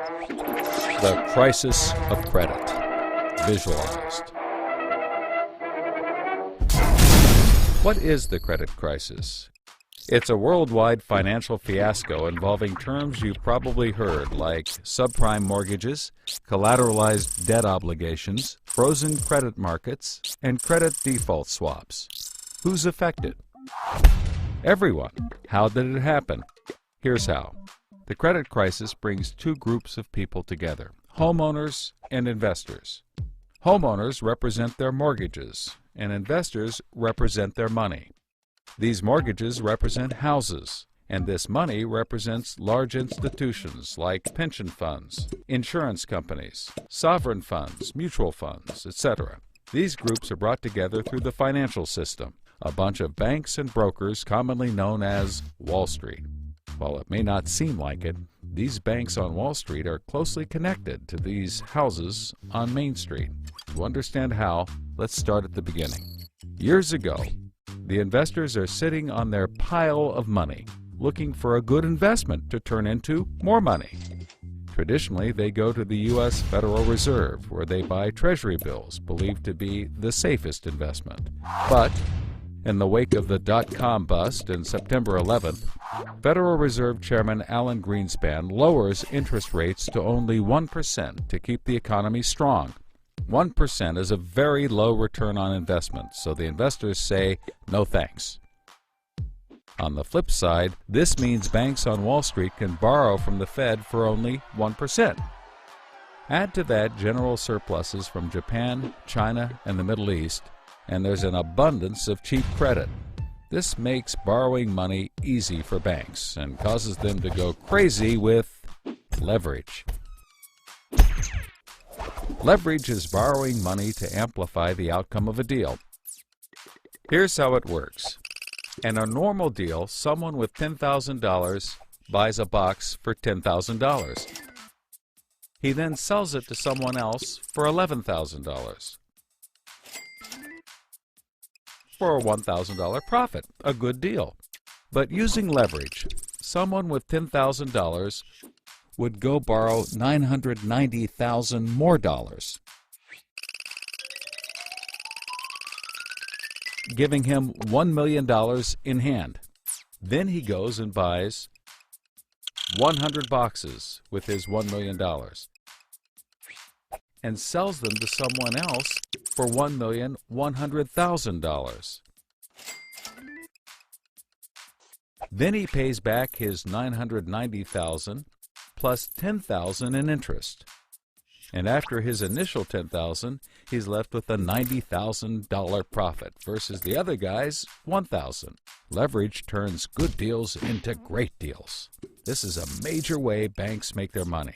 The crisis of credit, visualized. What is the credit crisis? It's a worldwide financial fiasco involving terms you've probably heard like subprime mortgages, collateralized debt obligations, frozen credit markets, and credit default swaps. Who's affected? Everyone. How did it happen? Here's how. The credit crisis brings two groups of people together, homeowners and investors. Homeowners represent their mortgages, and investors represent their money. These mortgages represent houses, and this money represents large institutions like pension funds, insurance companies, sovereign funds, mutual funds, etc. These groups are brought together through the financial system, a bunch of banks and brokers commonly known as Wall Street. While it may not seem like it, these banks on Wall Street are closely connected to these houses on Main Street. To understand how, let's start at the beginning. Years ago, the investors are sitting on their pile of money, looking for a good investment to turn into more money. Traditionally, they go to the U.S. Federal Reserve, where they buy treasury bills, believed to be the safest investment. But in the wake of the dot-com bust in September 11th, Federal Reserve Chairman Alan Greenspan lowers interest rates to only 1% to keep the economy strong. 1% is a very low return on investment, so the investors say, no thanks. On the flip side, this means banks on Wall Street can borrow from the Fed for only 1%. Add to that general surpluses from Japan, China, and the Middle East, and there's an abundance of cheap credit. This makes borrowing money easy for banks and causes them to go crazy with leverage. Leverage is borrowing money to amplify the outcome of a deal. Here's how it works. In a normal deal, someone with $10,000 buys a box for $10,000. He then sells it to someone else for $11,000. For a $1,000 profit, a good deal. But using leverage, someone with $10,000 would go borrow $990,000 more dollars, giving him $1 million in hand. Then he goes and buys 100 boxes with his $1 million and sells them to someone else for $1,100,000. Then he pays back his $990,000 plus $10,000 in interest. And after his initial $10,000, he's left with a $90,000 profit versus the other guy's $1,000. Leverage turns good deals into great deals. This is a major way banks make their money.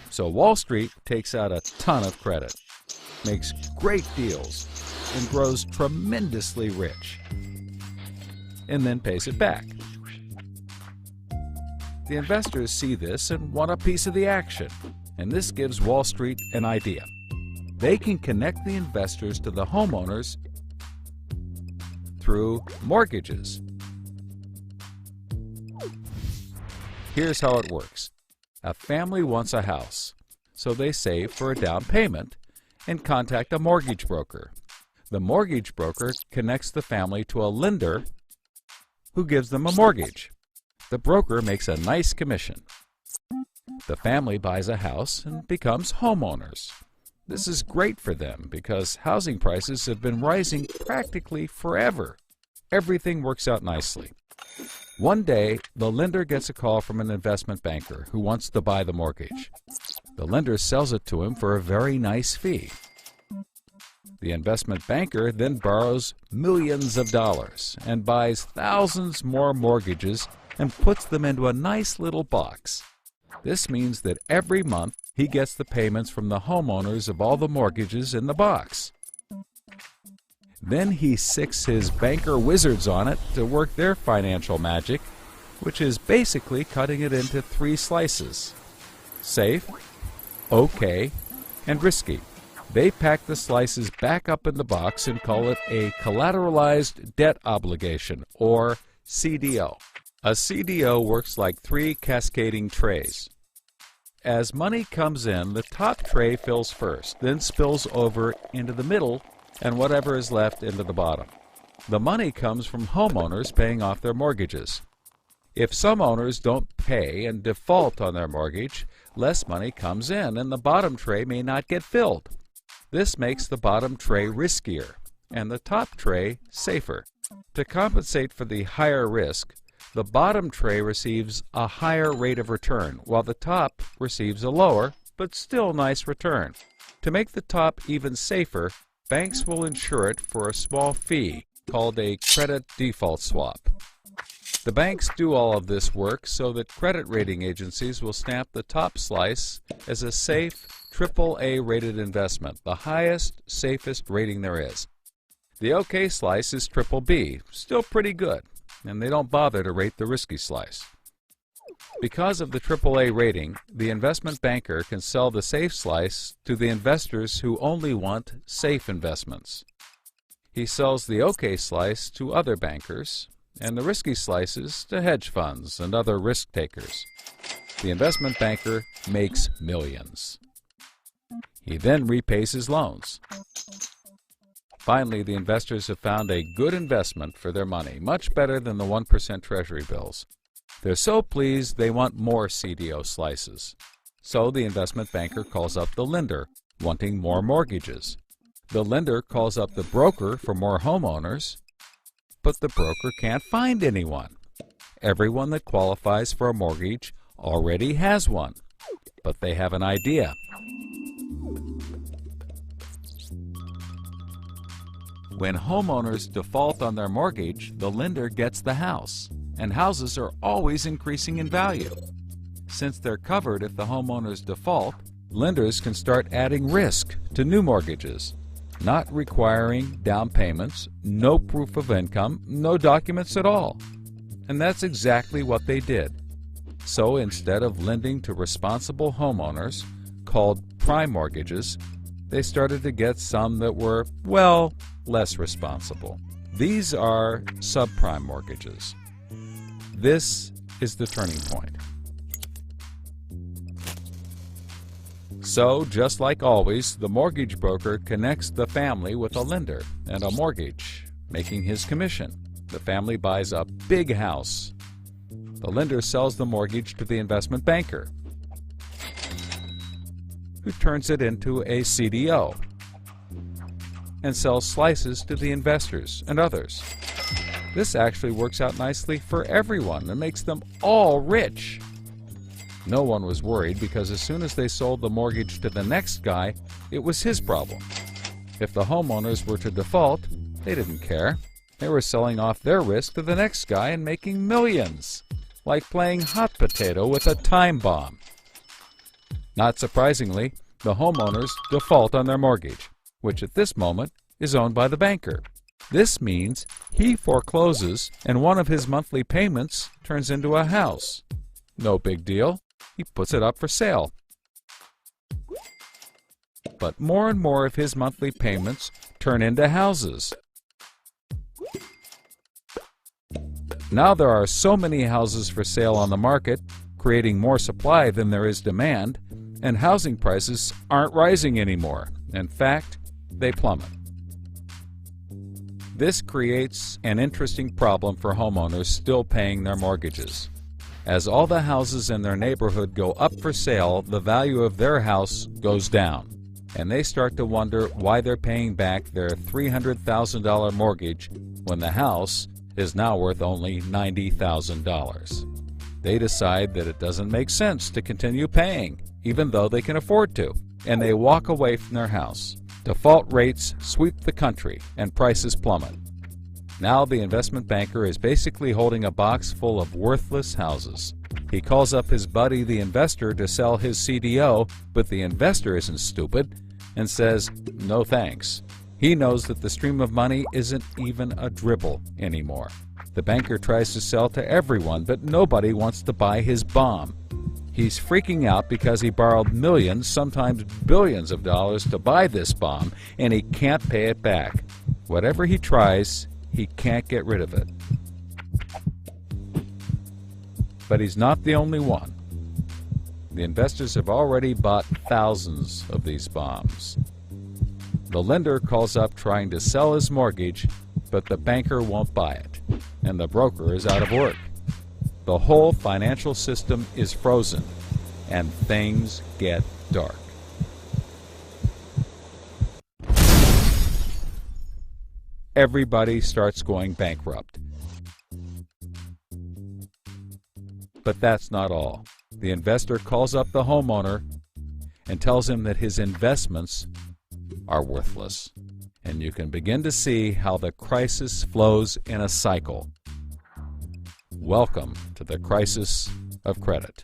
So Wall Street takes out a ton of credit, makes great deals, and grows tremendously rich, and then pays it back. The investors see this and want a piece of the action, and this gives Wall Street an idea. They can connect the investors to the homeowners through mortgages. Here's how it works. A family wants a house, so they save for a down payment and contact a mortgage broker. The mortgage broker connects the family to a lender who gives them a mortgage. The broker makes a nice commission. The family buys a house and becomes homeowners. This is great for them because housing prices have been rising practically forever. Everything works out nicely. One day, the lender gets a call from an investment banker who wants to buy the mortgage. The lender sells it to him for a very nice fee. The investment banker then borrows millions of dollars and buys thousands more mortgages and puts them into a nice little box. This means that every month he gets the payments from the homeowners of all the mortgages in the box. Then he sicks his banker wizards on it to work their financial magic, which is basically cutting it into 3 slices: safe, okay, and risky. They pack the slices back up in the box and call it a collateralized debt obligation, or CDO. A CDO works like 3 cascading trays. As money comes in, the top tray fills first, then spills over into the middle, and whatever is left into the bottom. The money comes from homeowners paying off their mortgages. If some owners don't pay and default on their mortgage, less money comes in and the bottom tray may not get filled. This makes the bottom tray riskier and the top tray safer. To compensate for the higher risk, the bottom tray receives a higher rate of return, while the top receives a lower, but still nice return. To make the top even safer, banks will insure it for a small fee called a credit default swap. The banks do all of this work so that credit rating agencies will stamp the top slice as a safe, AAA rated investment, the highest, safest rating there is. The OK slice is BBB, still pretty good, and they don't bother to rate the risky slice. Because of the AAA rating, the investment banker can sell the safe slice to the investors who only want safe investments. He sells the OK slice to other bankers, and the risky slices to hedge funds and other risk takers. The investment banker makes millions. He then repays his loans. Finally, the investors have found a good investment for their money, much better than the 1% Treasury bills. They're so pleased they want more CDO slices. So the investment banker calls up the lender, wanting more mortgages. The lender calls up the broker for more homeowners, but the broker can't find anyone. Everyone that qualifies for a mortgage already has one, but they have an idea. When homeowners default on their mortgage, the lender gets the house, and houses are always increasing in value. Since they're covered if the homeowners default, lenders can start adding risk to new mortgages, not requiring down payments, no proof of income, no documents at all. And that's exactly what they did. So instead of lending to responsible homeowners, called prime mortgages, they started to get some that were, well, less responsible. These are subprime mortgages. This is the turning point. So, just like always, the mortgage broker connects the family with a lender and a mortgage, making his commission. The family buys a big house. The lender sells the mortgage to the investment banker, who turns it into a CDO and sells slices to the investors and others. This actually works out nicely for everyone and makes them all rich. No one was worried because as soon as they sold the mortgage to the next guy, it was his problem. If the homeowners were to default, they didn't care. They were selling off their risk to the next guy and making millions, like playing hot potato with a time bomb. Not surprisingly, the homeowners default on their mortgage, which at this moment is owned by the banker. This means he forecloses and one of his monthly payments turns into a house. No big deal. He puts it up for sale. But more and more of his monthly payments turn into houses. Now there are so many houses for sale on the market, creating more supply than there is demand, and housing prices aren't rising anymore. In fact, they plummet. This creates an interesting problem for homeowners still paying their mortgages. As all the houses in their neighborhood go up for sale, the value of their house goes down, and they start to wonder why they're paying back their $300,000 mortgage when the house is now worth only $90,000. They decide that it doesn't make sense to continue paying, even though they can afford to, and they walk away from their house. Default rates sweep the country and prices plummet. Now the investment banker is basically holding a box full of worthless houses. He calls up his buddy the investor to sell his CDO, but the investor isn't stupid and says, no thanks. He knows that the stream of money isn't even a dribble anymore. The banker tries to sell to everyone, but nobody wants to buy his bomb. He's freaking out because he borrowed millions, sometimes billions of dollars to buy this bomb, and he can't pay it back. Whatever he tries, he can't get rid of it. But he's not the only one. The investors have already bought thousands of these bombs. The lender calls up trying to sell his mortgage, but the banker won't buy it, and the broker is out of work. The whole financial system is frozen, and things get dark. Everybody starts going bankrupt. But that's not all. The investor calls up the homeowner and tells him that his investments are worthless. And you can begin to see how the crisis flows in a cycle. Welcome to the crisis of credit.